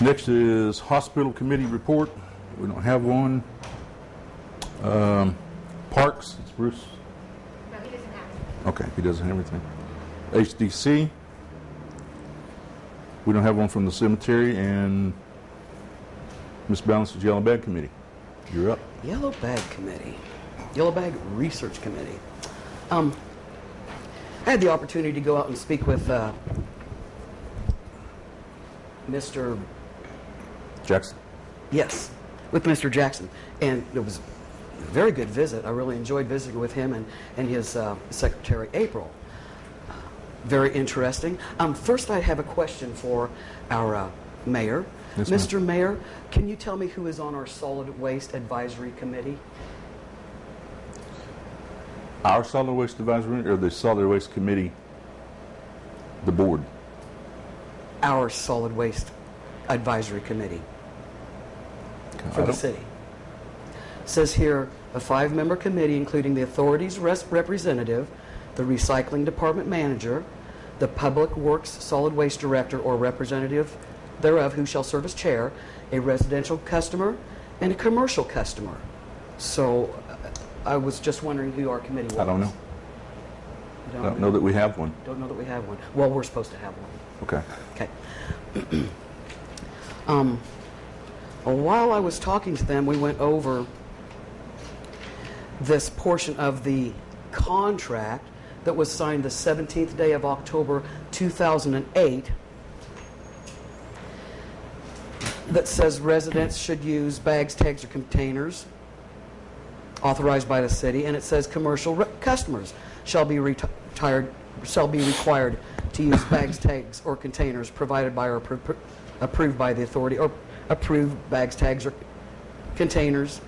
Next is hospital committee report. We don't have one. Parks, it's Bruce. No, he doesn't have it. Okay, he doesn't have anything. HDC, we don't have one from the cemetery, and Ms. Balance's Yellow Bag Committee. You're up. Yellow Bag Committee. Yellow Bag Research Committee. I had the opportunity to go out and speak with Mr. Jackson. Yes, with Mr. Jackson. And it was a very good visit. I really enjoyed visiting with him and his secretary, April. Very interesting. First, I have a question for our mayor. Yes, Mr. Mayor, can you tell me who is on our Solid Waste Advisory Committee? Our Solid Waste Advisory or the Solid Waste Committee, the board? Our Solid Waste Advisory Committee for the city. It says here, a 5-member committee including the authority's representative, the recycling department manager, the public works solid waste director or representative thereof who shall serve as chair, a residential customer, and a commercial customer. So I was just wondering who our committee was. I don't know. You I don't know that we have one. Don't know that we have one. Well, we're supposed to have one. Okay. Okay. While I was talking to them, we went over this portion of the contract that was signed the 17th day of October 2008 that says residents should use bags, tags, or containers authorized by the city, and it says commercial customers shall be required to use bags, tags, or containers provided by or approved by the authority, or approved bags, tags, or containers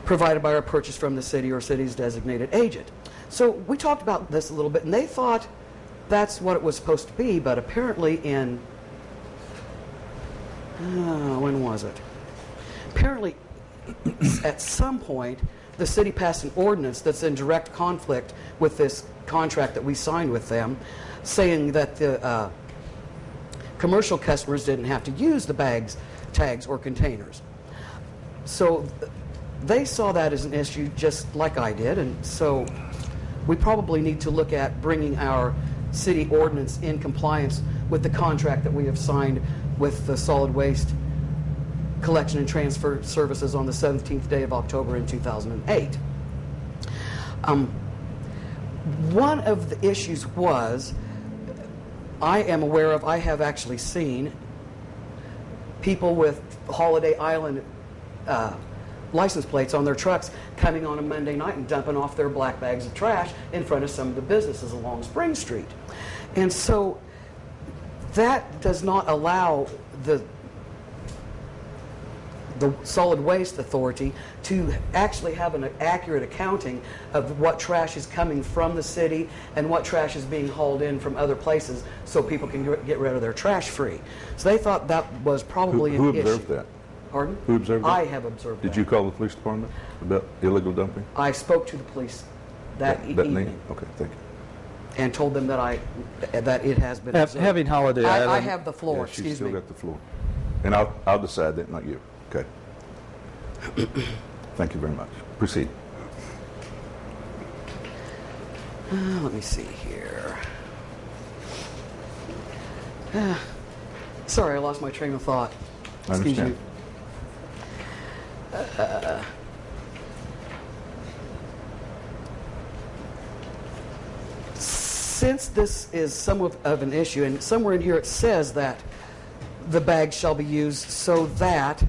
provided by or purchased from the city or city's designated agent. So we talked about this a little bit, and they thought that's what it was supposed to be, but apparently in, when was it? Apparently at some point the city passed an ordinance that's in direct conflict with this contract that we signed with them, saying that the commercial customers didn't have to use the bags, tags, or containers. So they saw that as an issue just like I did, and so we probably need to look at bringing our city ordinance in compliance with the contract that we have signed with the solid waste collection and transfer services on the 17th day of October in 2008. One of the issues was, I am aware of, I have actually seen people with Holiday Island license plates on their trucks coming on a Monday night and dumping off their black bags of trash in front of some of the businesses along Spring Street. And so that does not allow the Solid Waste Authority to actually have an accurate accounting of what trash is coming from the city and what trash is being hauled in from other places so people can get rid of their trash free. So they thought that was probably Who an issue. observed that? Pardon? Who observed that? I have observed that. Did you call the police department about illegal dumping? I spoke to the police that evening. Okay, thank you. And told them that that it has been observed. Having Holiday I Island. have the floor, Yeah, excuse she's still me. got the floor. And I'll decide that, not you. Okay. Thank you very much. Proceed. Let me see here. Sorry, I lost my train of thought. I Excuse understand. me. Since this is somewhat of an issue, and somewhere in here it says that the bags shall be used so that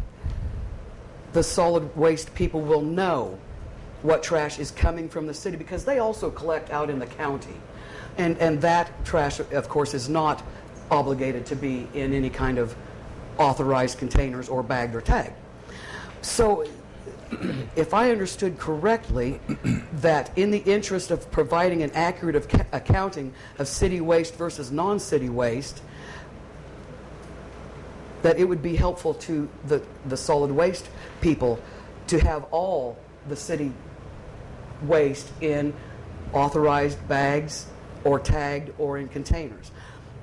the solid waste people will know what trash is coming from the city, because they also collect out in the county. And that trash, of course, is not obligated to be in any kind of authorized containers or bagged or tagged. So if I understood correctly, that in the interest of providing an accurate accounting of city waste versus non-city waste, that it would be helpful to the solid waste people to have all the city waste in authorized bags or tagged or in containers.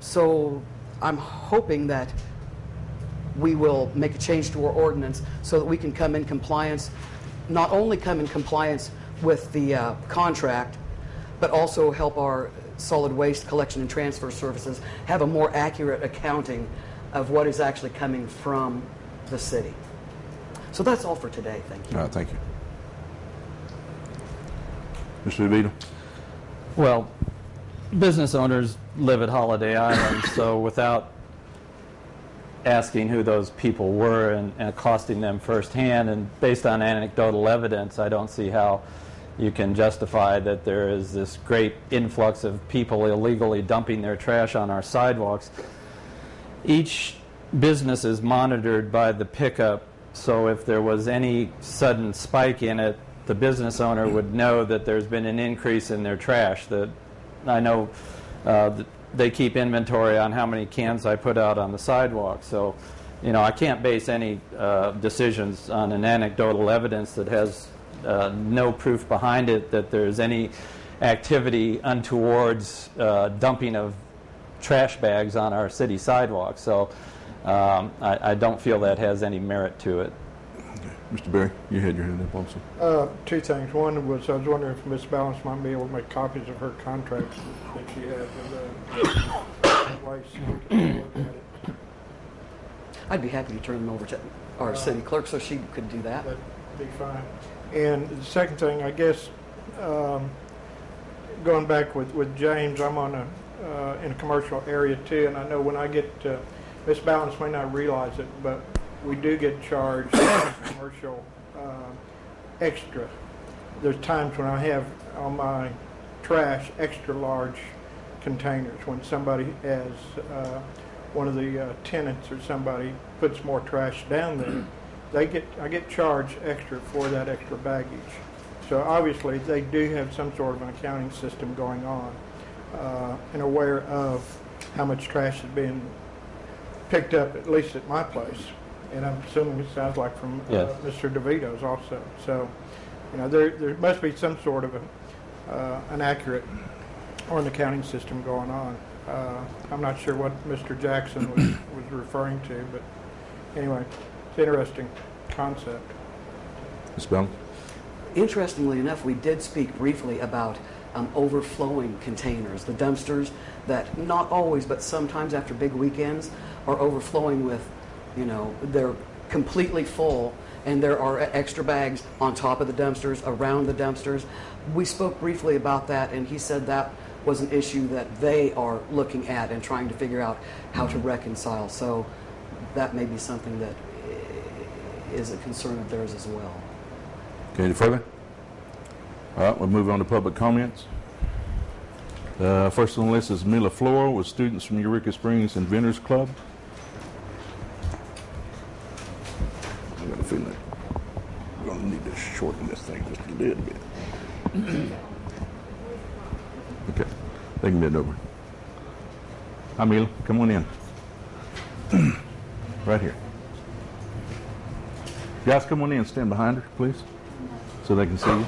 So I'm hoping that we will make a change to our ordinance so that we can come in compliance, not only come in compliance with the contract, but also help our solid waste collection and transfer services have a more accurate accounting of what is actually coming from the city. So that's all for today. Thank you. All right, thank you. Mr. DeVito? Well, business owners live at Holiday Island, so without asking who those people were and accosting them firsthand, and based on anecdotal evidence, I don't see how you can justify that there is this great influx of people illegally dumping their trash on our sidewalks. Each business is monitored by the pickup, so if there was any sudden spike in it, the business owner would know that there's been an increase in their trash. That I know they keep inventory on how many cans I put out on the sidewalk. So, I can't base any decisions on an anecdotal evidence that has no proof behind it that there's any activity untowards dumping of trash bags on our city sidewalks. So I don't feel that has any merit to it. Mr. Berry, you had your hand up also. Two things. One was I was wondering if Ms. Balance might be able to make copies of her contracts that she has with waste. I'd be happy to turn them over to our city clerk so she could do that. That'd be fine. And the second thing, I guess, going back with James, I'm on in a commercial area too, and I know when I get Ms. Balance may not realize it, but we do get charged commercial extra. There's times when I have on my trash extra large containers when somebody has one of the tenants or somebody puts more trash down there. I get charged extra for that extra baggage. So obviously they do have some sort of an accounting system going on and aware of how much trash is being picked up, at least at my place. And I'm assuming it sounds like from Yes. Mr. DeVito's also. So, there must be some sort of an accurate or an accounting system going on. I'm not sure what Mr. Jackson was referring to, but anyway, it's an interesting concept. Ms. Bell? Interestingly enough, we did speak briefly about overflowing containers, the dumpsters that not always, but sometimes after big weekends are overflowing with, they're completely full and there are extra bags on top of the dumpsters, around the dumpsters. We spoke briefly about that, and he said that was an issue that they are looking at and trying to figure out how to reconcile. So that may be something that is a concern of theirs as well. Okay, any further? All right, we'll move on to public comments. First on the list is Mila Flora with students from Eureka Springs Inventors Club. I got a feeling we're going to need to shorten this thing just a little bit. Okay, they can bend over. Hi, Mila, come on in. Right here. Guys, come on in, stand behind her, please, so they can see you.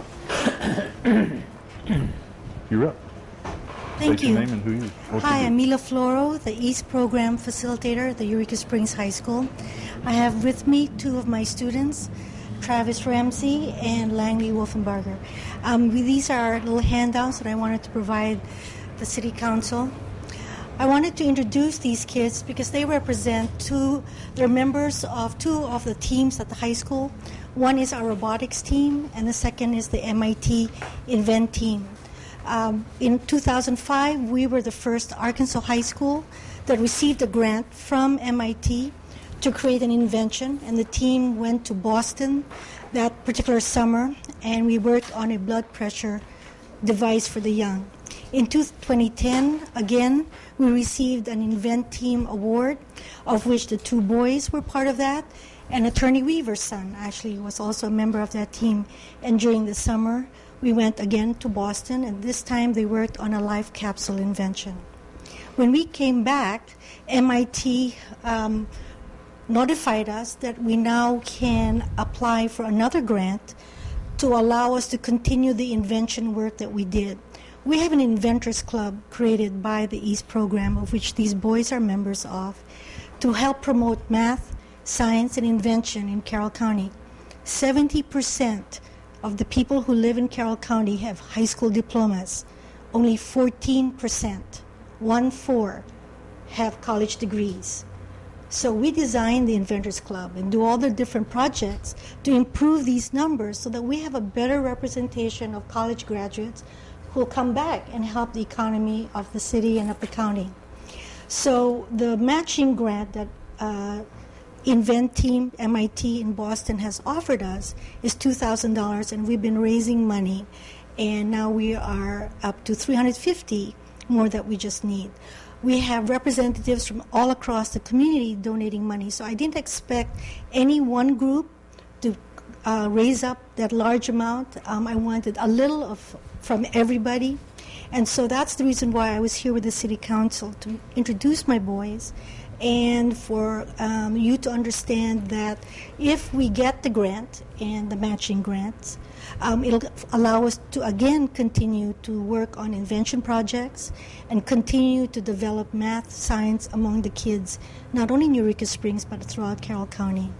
You're up. Thank State you. your name and who you are. Hi, I'm Mila Floro, the East Program Facilitator at the Eureka Springs High School. I have with me two of my students, Travis Ramsey and Langley Wolfenbarger. These are little handouts that I wanted to provide the City Council. I wanted to introduce these kids because they represent they're members of two of the teams at the high school. One is our robotics team, and the second is the MIT Invent team. In 2005, we were the first Arkansas high school that received a grant from MIT to create an invention, and the team went to Boston that particular summer, and we worked on a blood pressure device for the young. In 2010, again, we received an Invent Team award, of which the two boys were part of that, and Attorney Weaver's son actually was also a member of that team. And during the summer, we went again to Boston, and this time they worked on a life capsule invention. When we came back, MIT notified us that we now can apply for another grant to allow us to continue the invention work that we did. We have an Inventors Club created by the East Program, of which these boys are members of, to help promote math science, and invention in Carroll County. 70% of the people who live in Carroll County have high school diplomas. Only 14%, 1/4, have college degrees. So we designed the Inventors Club and do all the different projects to improve these numbers so that we have a better representation of college graduates who will come back and help the economy of the city and of the county. So the matching grant that Invent Team MIT in Boston has offered us is $2,000, and we've been raising money, and now we are up to $350 more that we just need. We have representatives from all across the community donating money, so I didn't expect any one group to raise up that large amount. I wanted a little from everybody, and so that's the reason why I was here with the City Council, to introduce my boys and for you to understand that if we get the grant and the matching grants, it'll allow us to again continue to work on invention projects and continue to develop math, science among the kids, not only in Eureka Springs but throughout Carroll County.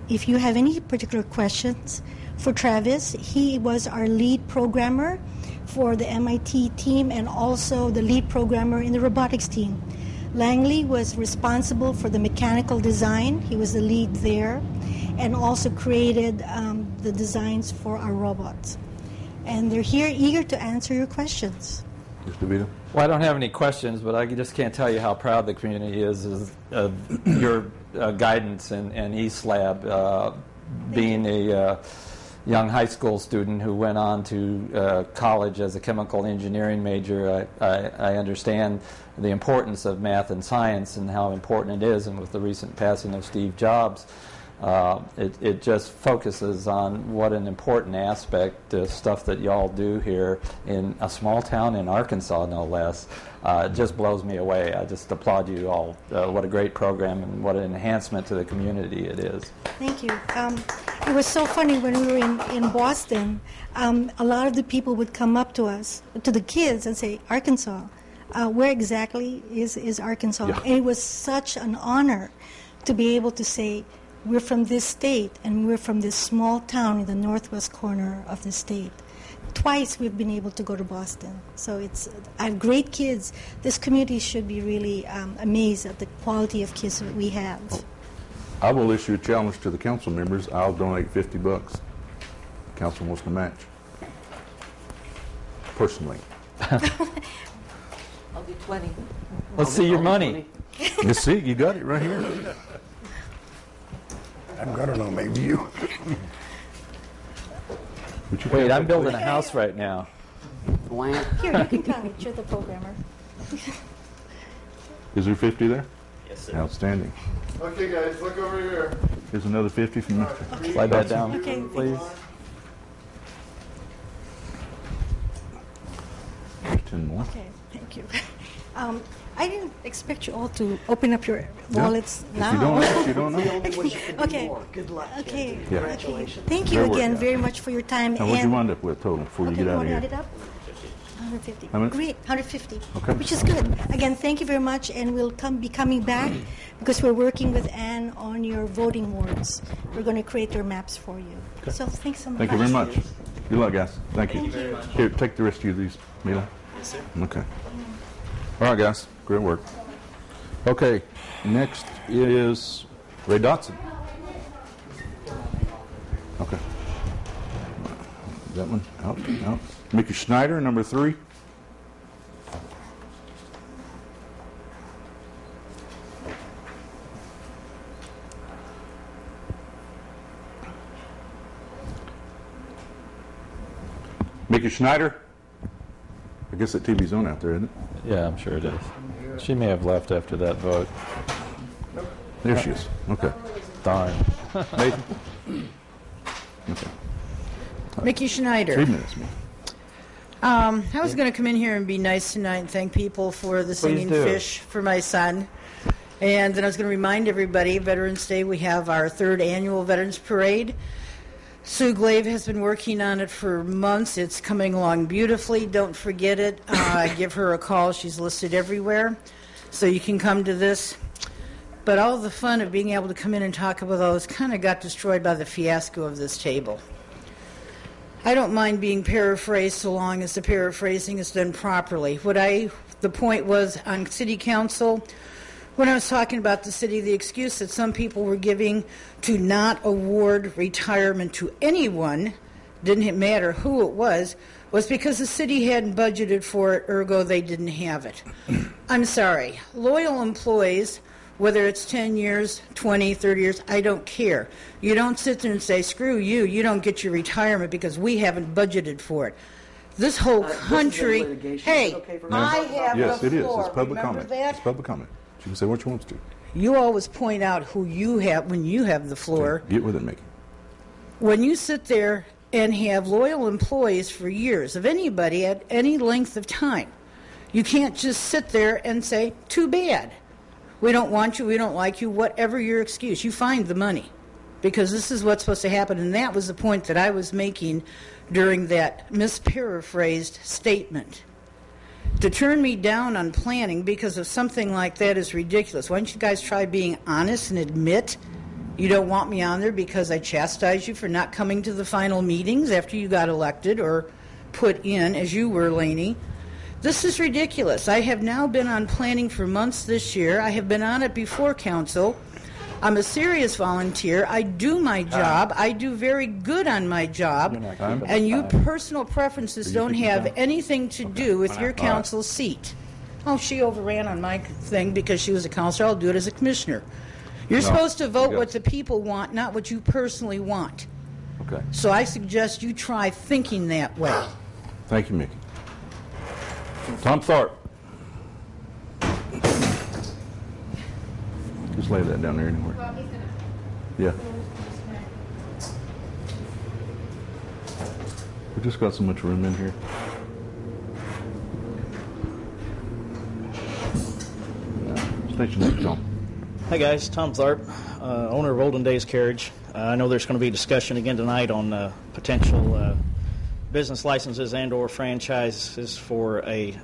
If you have any particular questions for Travis, he was our lead programmer for the MIT team and also the lead programmer in the robotics team. Langley was responsible for the mechanical design. He was the lead there, and also created the designs for our robots. And they're here eager to answer your questions. Mr. Vito? Well, I don't have any questions, but I just can't tell you how proud the community is of your guidance and East Lab, being a young high school student who went on to college as a chemical engineering major. I understand the importance of math and science and how important it is, and with the recent passing of Steve Jobs, it just focuses on what an important aspect, stuff that y'all do here in a small town in Arkansas, no less. It just blows me away. I just applaud you all. What a great program and what an enhancement to the community it is. Thank you. It was so funny when we were in Boston. A lot of the people would come up to us, to the kids, and say, Arkansas, where exactly is Arkansas? Yeah. And it was such an honor to be able to say, we're from this state, and we're from this small town in the northwest corner of the state. Twice we've been able to go to Boston. So I have great kids. This community should be really amazed at the quality of kids that we have. I will issue a challenge to the council members. I'll donate $50. Council wants to match. Personally. I'll do 20. Let's see your money. You see, you got it right here. I don't know, maybe you. Wait, I'm building a house right now. Lamp. Here, you can come. You're the programmer. Is there 50 there? Yes, sir. Outstanding. Okay, guys, look over here. Here's another 50 from Mr. Slide that down, Okay. please. There's 10 more. Okay, thank you. I didn't expect you all to open up your wallets If now. you don't know, you don't know. Okay. Good luck. Okay. Yeah. Congratulations. Thank you Great work, again guys. very much for your time. Now, what'd you wind up with total before you Okay, get out want of to add here? it up? 150. How much? Great, 150. Okay. Which is good. Again, thank you very much, and we'll be coming back because we're working with Anne on your voting wards. We're going to create your maps for you. So thanks so much. Thank you very much. Good luck, guys. Thank you. Thank you. Here, take the rest of these, Mila. Yes, sir. Okay. All right, guys. Great work. Okay. Next is Ray Dotson. Okay. That one out. Mickey Schneider, number 3. Mickey Schneider. I guess that TV's on out there, isn't it? Yeah, I'm sure it is. She may have left after that vote. There she is. Okay. Darn. Nathan? Okay. Mickey Schneider. 3 minutes, man. I was going to come in here and be nice tonight and thank people for the singing do. fish for my son. And then I was going to remind everybody, Veterans Day, we have our 3rd annual Veterans Parade. Sue Glaive has been working on it for months. It's coming along beautifully. Don't forget it. Give her a call. She's listed everywhere. So you can come to this. But all the fun of being able to come in and talk about those kind of got destroyed by the fiasco of this table. I don't mind being paraphrased so long as the paraphrasing is done properly. The point was on City Council, when I was talking about the city, the excuse that some people were giving to not award retirement to anyone, didn't matter who it was because the city hadn't budgeted for it, ergo they didn't have it. I'm sorry. Loyal employees, whether it's 10 years, 20, 30 years, I don't care. You don't sit there and say, screw you, you don't get your retirement because we haven't budgeted for it. This whole country, hey, I have Yes, the it is. floor. It's public Remember comment. that? It's public comment. She can say what she wants to. You always point out who you have when you have the floor. Get with it, Mickey. When you sit there and have loyal employees for years, of anybody at any length of time, you can't just sit there and say, too bad. We don't want you, we don't like you, whatever your excuse. You find the money, because this is what's supposed to happen. And that was the point that I was making during that misparaphrased statement. To turn me down on planning because of something like that is ridiculous. Why don't you guys try being honest and admit you don't want me on there because I chastised you for not coming to the final meetings after you got elected or put in, as you were, Laney. This is ridiculous. I have now been on planning for months this year. I have been on it before council. I'm a serious volunteer. I do my job. I do very good on my job. And you personal preferences don't have anything to do with your council seat. Oh, she overran on my thing because she was a counselor. I'll do it as a commissioner. You're supposed to vote what the people want, not what you personally want. Okay. So I suggest you try thinking that way. Thank you, Mickey. Tom Tharp. Just lay that down there anywhere. Well, he's gonna. Yeah. We just got so much room in here. Station next, Tom. Hi guys, Tom Tharp, owner of Olden Days Carriage. I know there's going to be discussion again tonight on potential business licenses and/or franchises for a